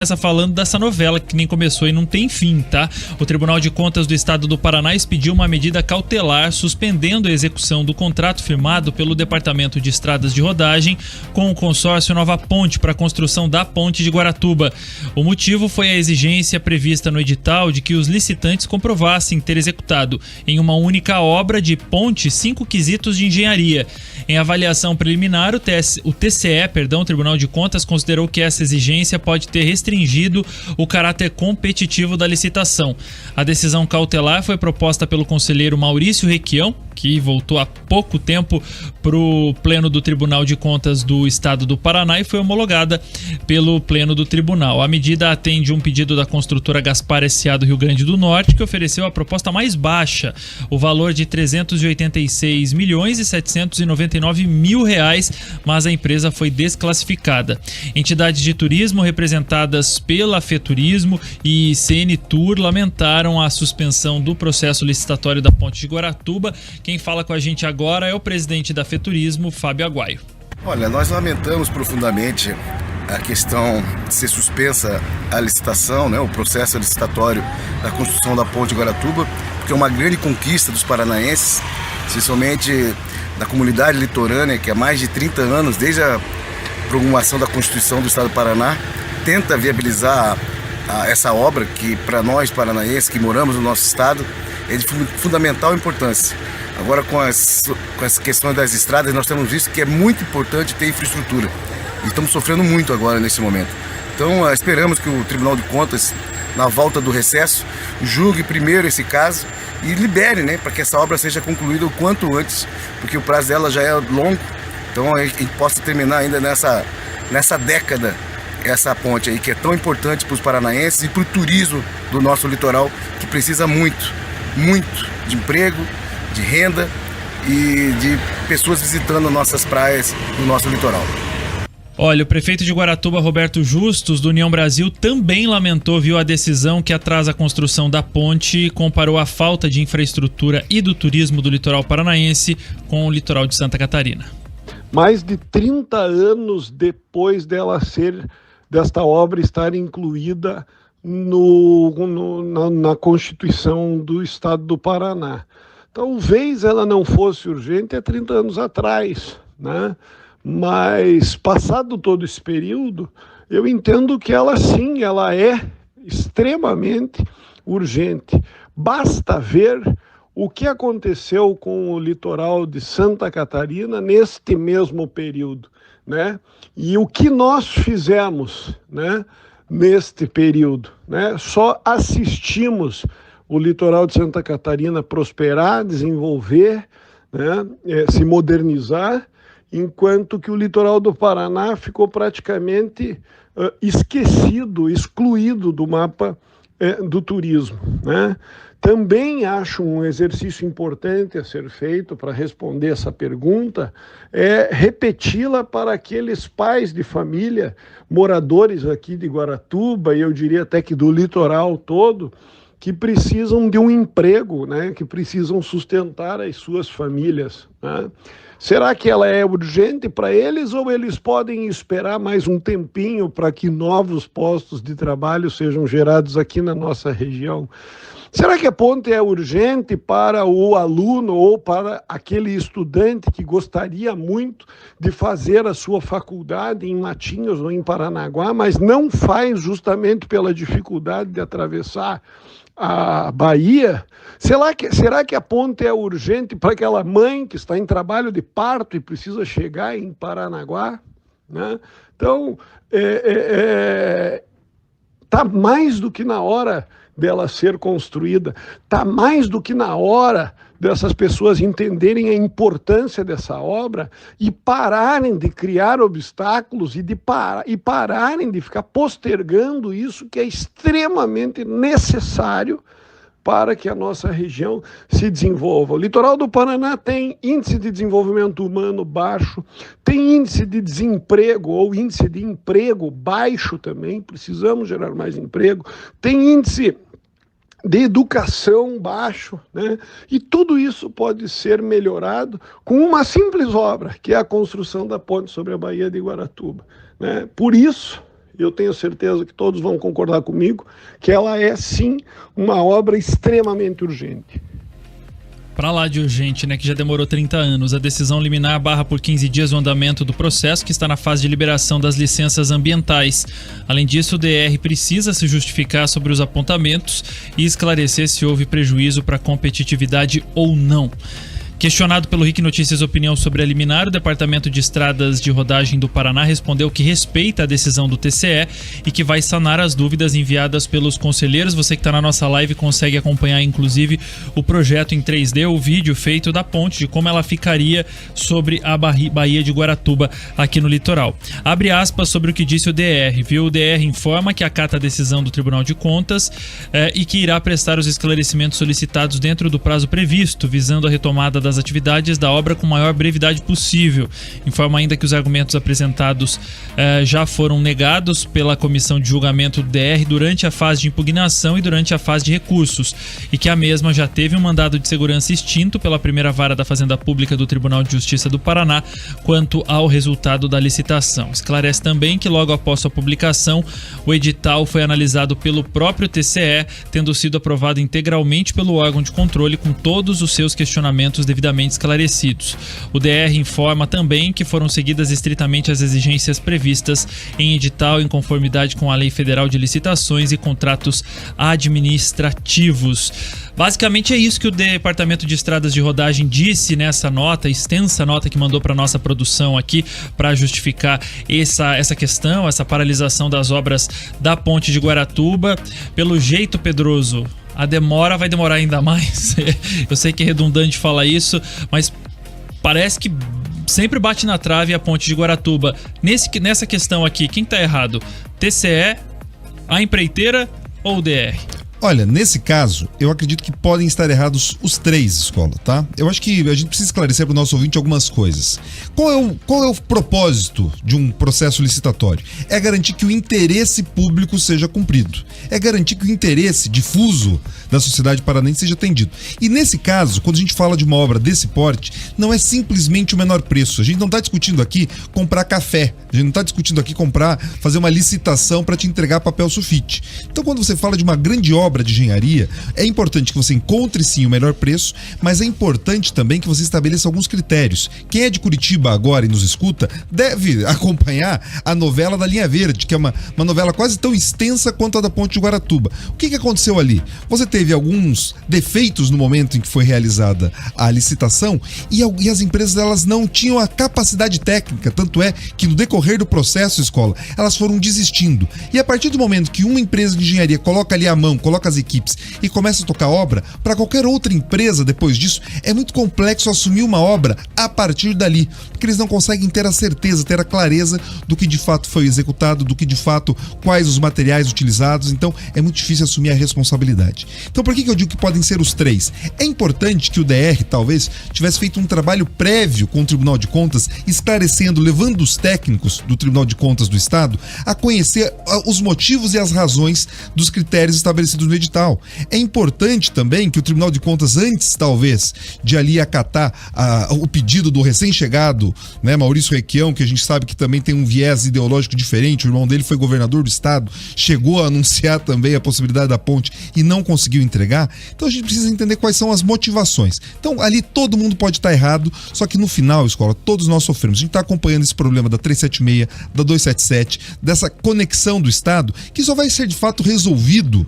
Começa falando dessa novela que nem começou e não tem fim, tá? O Tribunal de Contas do Estado do Paraná expediu uma medida cautelar suspendendo a execução do contrato firmado pelo Departamento de Estradas de Rodagem com o consórcio Nova Ponte para a construção da Ponte de Guaratuba. O motivo foi a exigência prevista no edital de que os licitantes comprovassem ter executado em uma única obra de ponte 5 quesitos de engenharia. Em avaliação preliminar, o Tribunal de Contas considerou que essa exigência pode ter restringido o caráter competitivo da licitação. A decisão cautelar foi proposta pelo conselheiro Maurício Requião, que voltou há pouco tempo para o Pleno do Tribunal de Contas do Estado do Paraná e foi homologada pelo Pleno do Tribunal. A medida atende um pedido da construtora Gaspar S.A. do Rio Grande do Norte, que ofereceu a proposta mais baixa, o valor de R$ 386.799.000, mas a empresa foi desclassificada. Entidades de turismo representadas pela FETurismo e CN Tour lamentaram a suspensão do processo licitatório da Ponte de Guaratuba. Quem fala com a gente agora é o presidente da FETurismo, Fábio Aguaio. Olha, nós lamentamos profundamente a questão de ser suspensa a licitação, o processo licitatório da construção da Ponte de Guaratuba, porque é uma grande conquista dos paranaenses, principalmente da comunidade litorânea, que há mais de 30 anos, desde a promulgação da Constituição do Estado do Paraná, tenta viabilizar essa obra que, para nós paranaenses que moramos no nosso estado, é de fundamental importância. Agora, com as questões das estradas, nós temos visto que é muito importante ter infraestrutura. E estamos sofrendo muito agora, nesse momento. Então, esperamos que o Tribunal de Contas, na volta do recesso, julgue primeiro esse caso e libere, para que essa obra seja concluída o quanto antes, porque o prazo dela já é longo. Então, a gente possa terminar ainda nessa década essa ponte aí, que é tão importante para os paranaenses e para o turismo do nosso litoral, que precisa muito de emprego, de renda e de pessoas visitando nossas praias no nosso litoral. Olha, o prefeito de Guaratuba, Roberto Justus, do União Brasil, também lamentou, a decisão que atrasa a construção da ponte e comparou a falta de infraestrutura e do turismo do litoral paranaense com o litoral de Santa Catarina. Mais de 30 anos depois desta obra estar incluída na Constituição do Estado do Paraná. Talvez ela não fosse urgente há 30 anos atrás, Mas, passado todo esse período, eu entendo que ela é extremamente urgente. Basta ver o que aconteceu com o litoral de Santa Catarina neste mesmo período, E o que nós fizemos, neste período, Só assistimos o litoral de Santa Catarina prosperar, desenvolver, se modernizar, enquanto que o litoral do Paraná ficou praticamente esquecido, excluído do mapa do turismo, Também acho um exercício importante a ser feito para responder essa pergunta, repeti-la para aqueles pais de família, moradores aqui de Guaratuba, e eu diria até que do litoral todo, que precisam de um emprego, que precisam sustentar as suas famílias. Será que ela é urgente para eles ou eles podem esperar mais um tempinho para que novos postos de trabalho sejam gerados aqui na nossa região? Será que a ponte é urgente para o aluno ou para aquele estudante que gostaria muito de fazer a sua faculdade em Matinhos ou em Paranaguá, mas não faz justamente pela dificuldade de atravessar a Bahia? Será que a ponte é urgente para aquela mãe que está em trabalho de parto e precisa chegar em Paranaguá? Então, está mais do que na hora dela ser construída, está mais do que na hora dessas pessoas entenderem a importância dessa obra e pararem de criar obstáculos e pararem de ficar postergando isso que é extremamente necessário para que a nossa região se desenvolva. O litoral do Paraná tem índice de desenvolvimento humano baixo, tem índice de desemprego ou índice de emprego baixo também, precisamos gerar mais emprego, tem índice de educação baixo, E tudo isso pode ser melhorado com uma simples obra, que é a construção da ponte sobre a Baía de Guaratuba, Por isso, eu tenho certeza que todos vão concordar comigo, que ela é sim uma obra extremamente urgente. Pra lá de urgente, né, que já demorou 30 anos. A decisão liminar barra por 15 dias o andamento do processo, que está na fase de liberação das licenças ambientais. Além disso, o DR precisa se justificar sobre os apontamentos e esclarecer se houve prejuízo para a competitividade ou não. Questionado pelo RIC Notícias opinião sobre a liminar, o Departamento de Estradas de Rodagem do Paraná respondeu que respeita a decisão do TCE e que vai sanar as dúvidas enviadas pelos conselheiros. Você que está na nossa live consegue acompanhar, inclusive, o projeto em 3D, o vídeo feito da ponte, de como ela ficaria sobre a Baía de Guaratuba, aqui no litoral. Abre aspas sobre o que disse o DR, viu? O DR informa que acata a decisão do Tribunal de Contas e que irá prestar os esclarecimentos solicitados dentro do prazo previsto, visando a retomada das atividades da obra com maior brevidade possível. Informa ainda que os argumentos apresentados já foram negados pela comissão de julgamento do DR durante a fase de impugnação e durante a fase de recursos, e que a mesma já teve um mandado de segurança extinto pela primeira vara da Fazenda Pública do Tribunal de Justiça do Paraná quanto ao resultado da licitação. Esclarece também que logo após sua publicação, o edital foi analisado pelo próprio TCE, tendo sido aprovado integralmente pelo órgão de controle com todos os seus questionamentos devidamente esclarecidos. O DR informa também que foram seguidas estritamente as exigências previstas em edital em conformidade com a Lei Federal de Licitações e Contratos Administrativos. Basicamente é isso que o Departamento de Estradas de Rodagem disse nessa nota, extensa nota que mandou para nossa produção aqui para justificar essa questão, essa paralisação das obras da Ponte de Guaratuba. Pelo jeito, Pedroso, a demora vai demorar ainda mais. Eu sei que é redundante falar isso, mas parece que sempre bate na trave a Ponte de Guaratuba. Nessa questão aqui, quem tá errado? TCE, a empreiteira ou o DR? Olha, nesse caso, eu acredito que podem estar errados os três, Escola, tá? Eu acho que a gente precisa esclarecer para o nosso ouvinte algumas coisas. Qual é o propósito de um processo licitatório? É garantir que o interesse público seja cumprido. É garantir que o interesse difuso da sociedade paranaense seja atendido. E nesse caso, quando a gente fala de uma obra desse porte, não é simplesmente o menor preço. A gente não está discutindo aqui comprar café. A gente não está discutindo aqui fazer uma licitação para te entregar papel sulfite. Então, quando você fala de uma grande obra de engenharia, é importante que você encontre sim o melhor preço, mas é importante também que você estabeleça alguns critérios. Quem é de Curitiba agora e nos escuta deve acompanhar a novela da Linha Verde, que é uma novela quase tão extensa quanto a da Ponte de Guaratuba. O que aconteceu ali? Você teve alguns defeitos no momento em que foi realizada a licitação e as empresas elas não tinham a capacidade técnica, tanto é que no decorrer do processo, Escola, elas foram desistindo. E a partir do momento que uma empresa de engenharia coloca ali a mão, coloca as equipes e começa a tocar obra, para qualquer outra empresa depois disso, é muito complexo assumir uma obra a partir dali, porque eles não conseguem ter a certeza, ter a clareza do que de fato foi executado, do que de fato, quais os materiais utilizados, então é muito difícil assumir a responsabilidade. Então por que eu digo que podem ser os três? É importante que o DR talvez tivesse feito um trabalho prévio com o Tribunal de Contas, esclarecendo, levando os técnicos do Tribunal de Contas do Estado a conhecer os motivos e as razões dos critérios estabelecidos no edital. É importante também que o Tribunal de Contas, antes talvez de ali acatar o pedido do recém-chegado, né, Maurício Requião, que a gente sabe que também tem um viés ideológico diferente, o irmão dele foi governador do estado, chegou a anunciar também a possibilidade da ponte e não conseguiu entregar. Então a gente precisa entender quais são as motivações. Então ali todo mundo pode estar errado, só que no final, Escola, todos nós sofremos. A gente está acompanhando esse problema da 376, da 277, dessa conexão do estado, que só vai ser de fato resolvido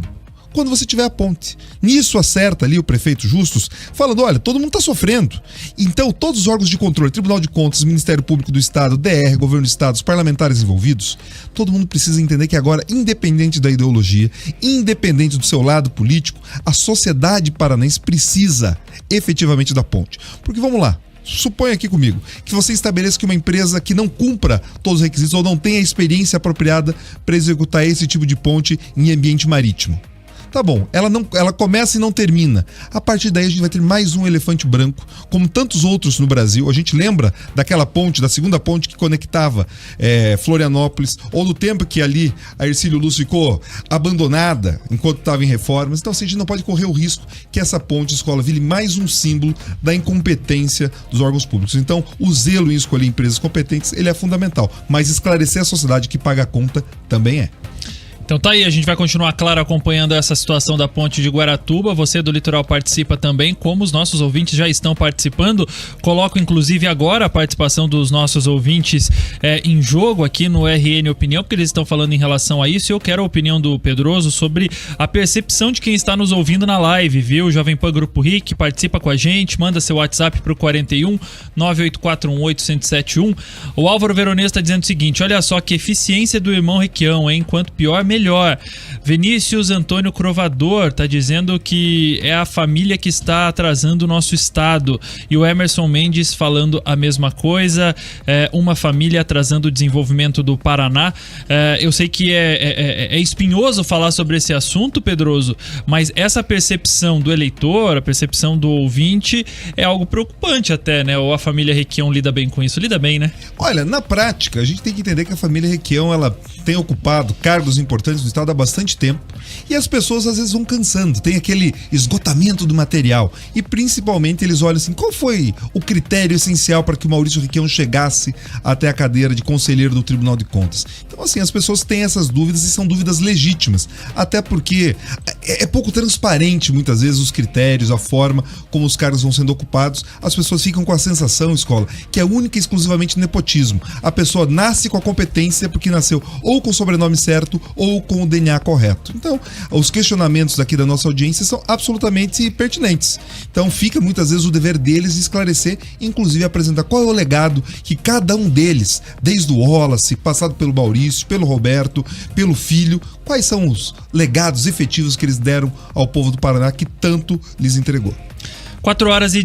quando você tiver a ponte. Nisso acerta ali o prefeito Justus, falando, olha, todo mundo está sofrendo. Então, todos os órgãos de controle, Tribunal de Contas, Ministério Público do Estado, DR, Governo do Estado, os parlamentares envolvidos, todo mundo precisa entender que agora, independente da ideologia, independente do seu lado político, a sociedade paranaense precisa efetivamente da ponte. Porque, vamos lá, suponha aqui comigo que você estabeleça que uma empresa que não cumpra todos os requisitos ou não tenha a experiência apropriada para executar esse tipo de ponte em ambiente marítimo. Tá bom, ela começa e não termina. A partir daí a gente vai ter mais um elefante branco, como tantos outros no Brasil. A gente lembra daquela ponte, da segunda ponte que conectava Florianópolis, ou do tempo que ali a Hercílio Luz ficou abandonada enquanto estava em reformas. Então assim, a gente não pode correr o risco que essa ponte escola vire mais um símbolo da incompetência dos órgãos públicos. Então o zelo em escolher empresas competentes, ele é fundamental, mas esclarecer a sociedade que paga a conta também é. Então tá aí, a gente vai continuar, claro, acompanhando essa situação da ponte de Guaratuba. Você do Litoral participa também, como os nossos ouvintes já estão participando. Coloco inclusive agora a participação dos nossos ouvintes em jogo aqui no RN Opinião, porque eles estão falando em relação a isso. E eu quero a opinião do Pedroso sobre a percepção de quem está nos ouvindo na live, viu? Jovem Pan Grupo RIC, participa com a gente, manda seu WhatsApp pro 41 98418-1071. O Álvaro Veronês está dizendo o seguinte: olha só que eficiência do irmão Requião, hein? Quanto pior, melhor. Vinícius Antônio Crovador tá dizendo que é a família que está atrasando o nosso estado. E o Emerson Mendes falando a mesma coisa, uma família atrasando o desenvolvimento do Paraná. Eu sei que é espinhoso falar sobre esse assunto, Pedroso, mas essa percepção do eleitor, a percepção do ouvinte é algo preocupante até, né? Ou a família Requião lida bem com isso? Lida bem, né? Olha, na prática, a gente tem que entender que a família Requião, ela tem ocupado cargos importantes no estado há bastante tempo e as pessoas às vezes vão cansando, tem aquele esgotamento do material e principalmente eles olham assim, qual foi o critério essencial para que o Maurício Requião chegasse até a cadeira de conselheiro do Tribunal de Contas? Então assim, as pessoas têm essas dúvidas e são dúvidas legítimas, até porque é pouco transparente muitas vezes os critérios, a forma como os cargos vão sendo ocupados. As pessoas ficam com a sensação, escola, que é única e exclusivamente nepotismo. A pessoa nasce com a competência porque nasceu ou com o sobrenome certo ou com o DNA correto. Então, os questionamentos aqui da nossa audiência são absolutamente pertinentes. Então, fica muitas vezes o dever deles esclarecer, inclusive apresentar qual é o legado que cada um deles, desde o Wallace, passado pelo Maurício, pelo Roberto, pelo filho, quais são os legados efetivos que eles deram ao povo do Paraná que tanto lhes entregou. 4 horas e